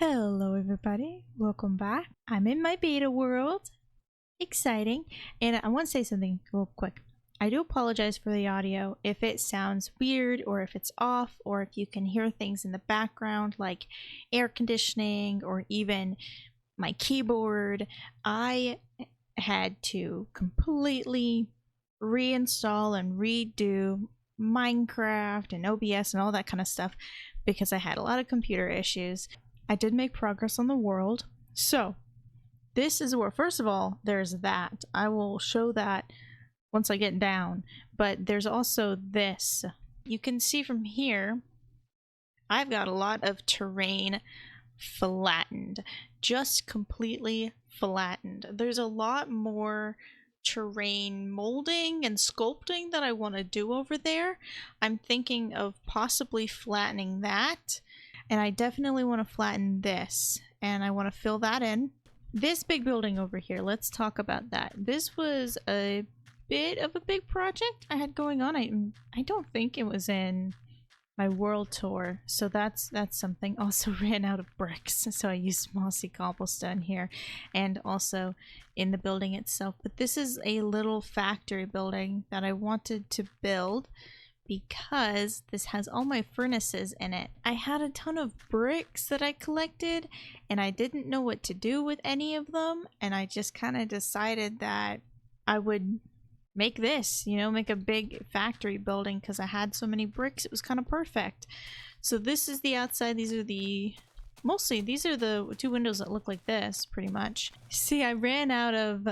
Hello everybody, welcome back. I'm in my beta world. Exciting. And I want to say something real quick. I do apologize for the audio if it sounds weird or if it's off or if you can hear things in the background like air conditioning or even my keyboard. I had to completely reinstall and redo Minecraft and OBS and all that kind of stuff because I had a lot of computer issues. I did make progress on the world. So this is where, first of all, there's that. I will show that once I get down. But there's also this. You can see from here, I've got a lot of terrain flattened. Just completely flattened. There's a lot more terrain molding and sculpting that I want to do over there. I'm thinking of possibly flattening that. And I definitely want to flatten this, and I want to fill that in. This big building over here, let's talk about that. This was a bit of a big project I had going on. I don't think it was in my world tour, so that's something. Also ran out of bricks, so I used mossy cobblestone here, and also in the building itself. But this is a little factory building that I wanted to build because this has all my furnaces in it. I had a ton of bricks that I collected and I didn't know what to do with any of them, and I just kind of decided that I would make this, make a big factory building because I had so many bricks. It was kind of perfect. So this is the outside. These are the two windows that look like this pretty much. See, I ran out of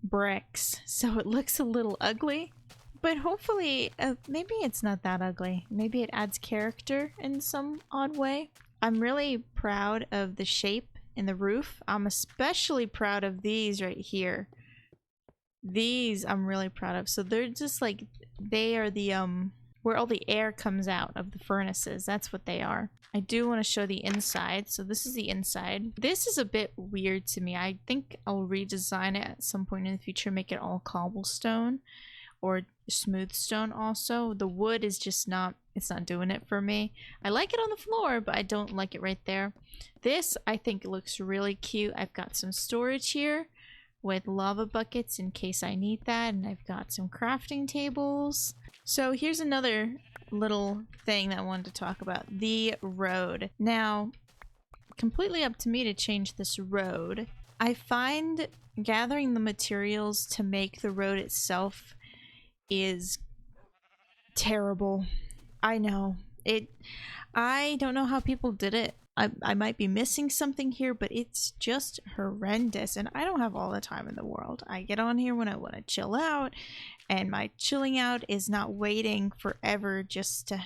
bricks, so it looks a little ugly. But hopefully, maybe it's not that ugly. Maybe it adds character in some odd way. I'm really proud of the shape in the roof. I'm especially proud of these right here. These I'm really proud of. So they're just like, they are the, where all the air comes out of the furnaces. That's what they are. I do want to show the inside. So this is the inside. This is a bit weird to me. I think I'll redesign it at some point in the future, make it all cobblestone. Or smooth stone also. The wood is just not, it's not doing it for me. I like it on the floor, but I don't like it right there. This, I think, looks really cute. I've got some storage here with lava buckets in case I need that, and I've got some crafting tables. So here's another little thing that I wanted to talk about. The road. Now, completely up to me to change this road. I find gathering the materials to make the road itself is terrible. I know it. I don't know how people did it. I might be missing something here, but it's just horrendous, and I don't have all the time in the world. I get on here when I want to chill out, and my chilling out is not waiting forever just to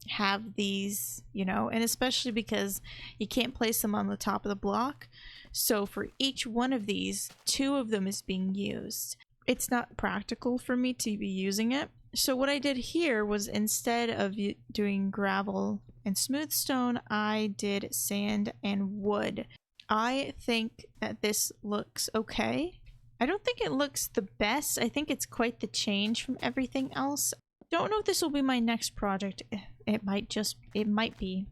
have these, and especially because you can't place them on the top of the block. So for each one of these, 2 of them is being used. It's not practical for me to be using it. So what I did here was, instead of doing gravel and smooth stone, I did sand and wood. I think that this looks okay. I don't think it looks the best. I think it's quite the change from everything else. Don't know if this will be my next project. It might be.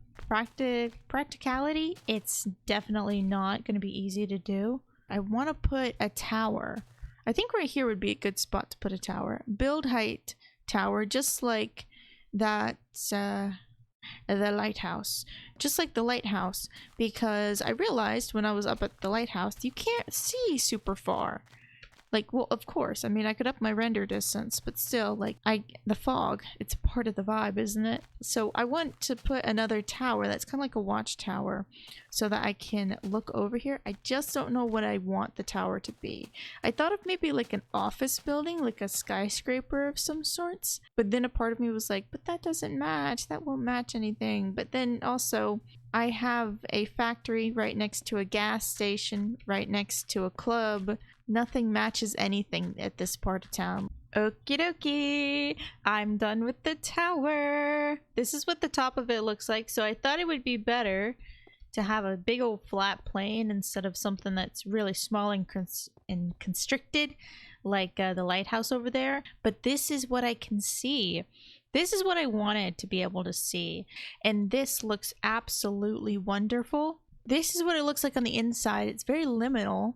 Practicality, it's definitely not going to be easy to do. I want to put a tower. I think right here would be a good spot to put a tower. Build height tower, just like that, the lighthouse. Just like the lighthouse, because I realized when I was up at the lighthouse, you can't see super far. Like, well, of course, I mean, I could up my render distance, but still, like, the fog, it's part of the vibe, isn't it? So I want to put another tower that's kind of like a watchtower so that I can look over here. I just don't know what I want the tower to be. I thought of maybe like an office building, like a skyscraper of some sorts, but then a part of me was like, but that doesn't match. That won't match anything. But then also, I have a factory right next to a gas station, right next to a club. Nothing matches anything at this part of town. Okie dokie, I'm done with the tower. This is what the top of it looks like. So I thought it would be better to have a big old flat plane instead of something that's really small and constricted, like the lighthouse over there. But this is what I can see. This is what I wanted to be able to see. And this looks absolutely wonderful. this is what it looks like on the inside. It's very liminal.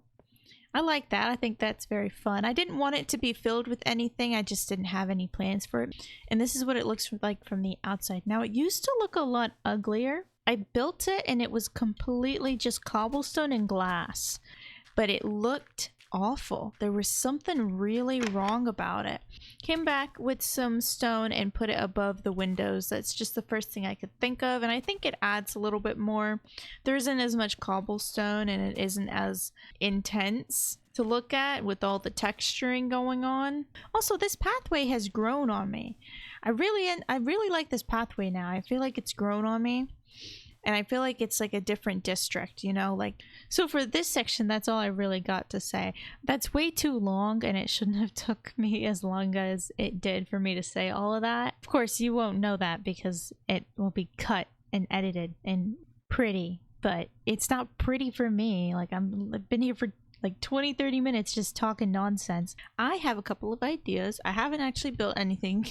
I like that. I think that's very fun. I didn't want it to be filled with anything. I just didn't have any plans for it. And this is what it looks like from the outside. Now, it used to look a lot uglier. I built it and it was completely just cobblestone and glass. But it looked awful. There was something really wrong about it. Came back with some stone and put it above the windows. That's just the first thing I could think of, and I think it adds a little bit more. There isn't as much cobblestone and it isn't as intense to look at with all the texturing going on. Also, this pathway has grown on me. I really like this pathway now. I feel like it's grown on me. And I feel like it's like a different district, you know, like, so for this section, that's all I really got to say. That's way too long, and it shouldn't have took me as long as it did for me to say all of that. Of course, you won't know that because it will be cut and edited and pretty, but it's not pretty for me. Like, I've been here for like 20-30 minutes just talking nonsense. I have a couple of ideas. I haven't actually built anything.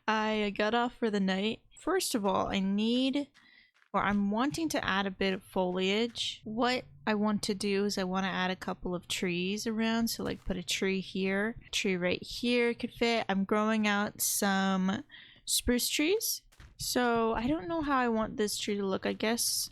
I got off for the night. First of all, I'm wanting to add a bit of foliage. What I want to do is I want to add a couple of trees around. So like put a tree here, a tree right here could fit. I'm growing out some spruce trees. So I don't know how I want this tree to look, I guess.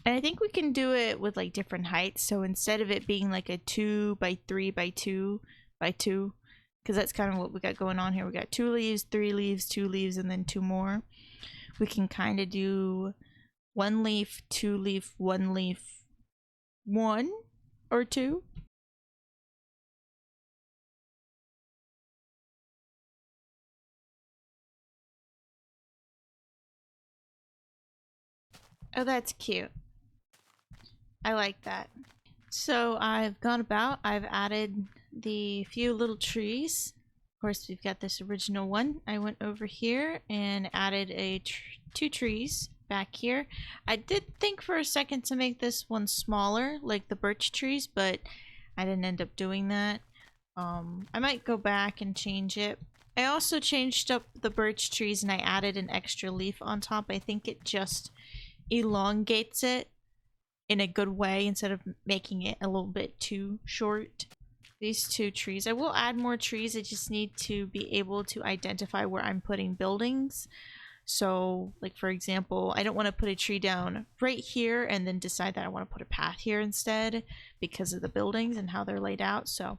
And I think we can do it with like different heights. So instead of it being like a 2 by 3 by 2 by 2, because that's kind of what we got going on here. We got 2 leaves, 3 leaves, 2 leaves, and then 2 more. We can kind of do 1 leaf, 2 leaf, 1 leaf, 1 or 2. Oh, that's cute. I like that. So I've added the few little trees. Of course, we've got this original one. I went over here and added 2 trees back here. I did think for a second to make this one smaller, like the birch trees, but I didn't end up doing that. I might go back and change it. I also changed up the birch trees and I added an extra leaf on top. I think it just elongates it in a good way instead of making it a little bit too short. These 2 trees. I will add more trees. I just need to be able to identify where I'm putting buildings. So, like for example, I don't want to put a tree down right here and then decide that I want to put a path here instead because of the buildings and how they're laid out. So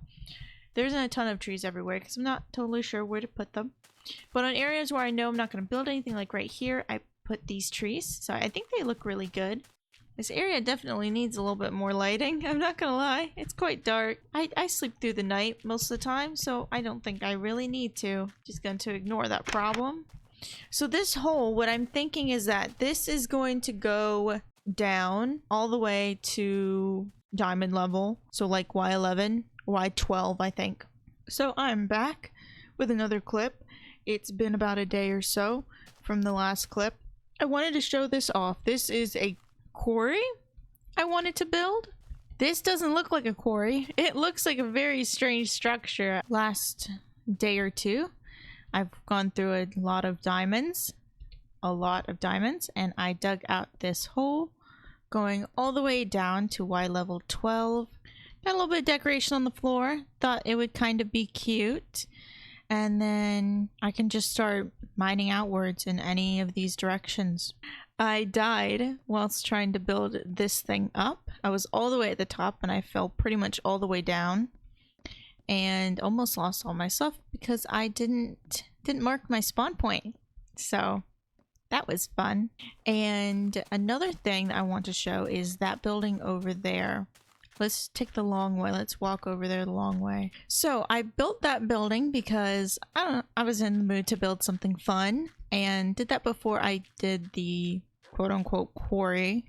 there isn't a ton of trees everywhere because I'm not totally sure where to put them. But on areas where I know I'm not going to build anything, like right here, I put these trees. So I think they look really good. This area definitely needs a little bit more lighting. I'm not gonna lie, it's quite dark. I sleep through the night most of the time, so I don't think I really need to. Just going to ignore that problem. So this hole, what I'm thinking is that this is going to go down all the way to diamond level. So like Y11, Y12, I think. So I'm back with another clip. It's been about a day or so from the last clip. I wanted to show this off. This is a quarry I wanted to build. This doesn't look like a quarry. It looks like a very strange structure. Last day or two, I've gone through a lot of diamonds, and I dug out this hole going all the way down to Y level 12. Got a little bit of decoration on the floor. Thought it would kind of be cute. And then I can just start mining outwards in any of these directions. I died whilst trying to build this thing up. I was all the way at the top and I fell pretty much all the way down and almost lost all my stuff because I didn't mark my spawn point. So that was fun. And another thing that I want to show is that building over there. Let's take the long way. Let's walk over there the long way. So I built that building because I was in the mood to build something fun and did that before I did the quote-unquote quarry,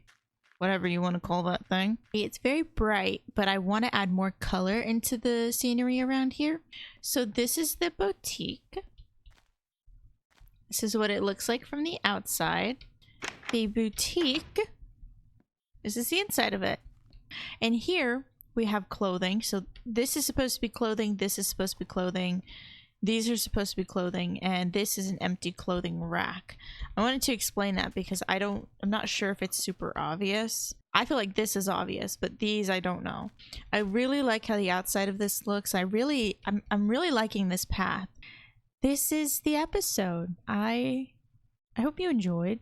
whatever you want to call that thing. It's very bright, but I want to add more color into the scenery around here. So this is the boutique. This is what it looks like from the outside. The boutique, this is the inside of it. And here we have clothing. So this is supposed to be clothing, this is supposed to be clothing, these are supposed to be clothing, and this is an empty clothing rack. I wanted to explain that because I'm not sure if it's super obvious. I feel like this is obvious, but these I don't know. I really like how the outside of this looks. I'm really liking this path. This is the episode. I hope you enjoyed.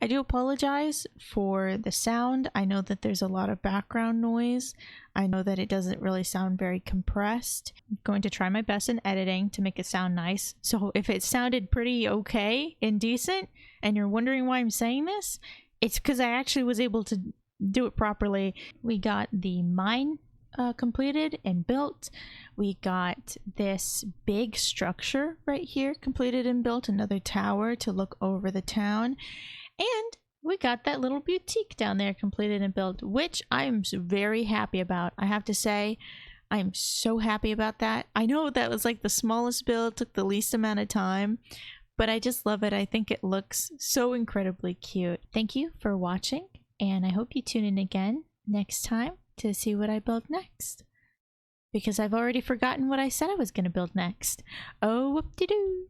I do apologize for the sound. I know that there's a lot of background noise. I know that it doesn't really sound very compressed. I'm going to try my best in editing to make it sound nice. So if it sounded pretty okay and decent, and you're wondering why I'm saying this, it's because I actually was able to do it properly. We got the mine completed and built. We got this big structure right here completed and built, another tower to look over the town. And we got that little boutique down there completed and built, which I'm very happy about. I have to say, I'm so happy about that. I know that was like the smallest build, took the least amount of time, but I just love it. I think it looks so incredibly cute. Thank you for watching, and I hope you tune in again next time to see what I build next. Because I've already forgotten what I said I was going to build next. Oh, whoop-de-doo.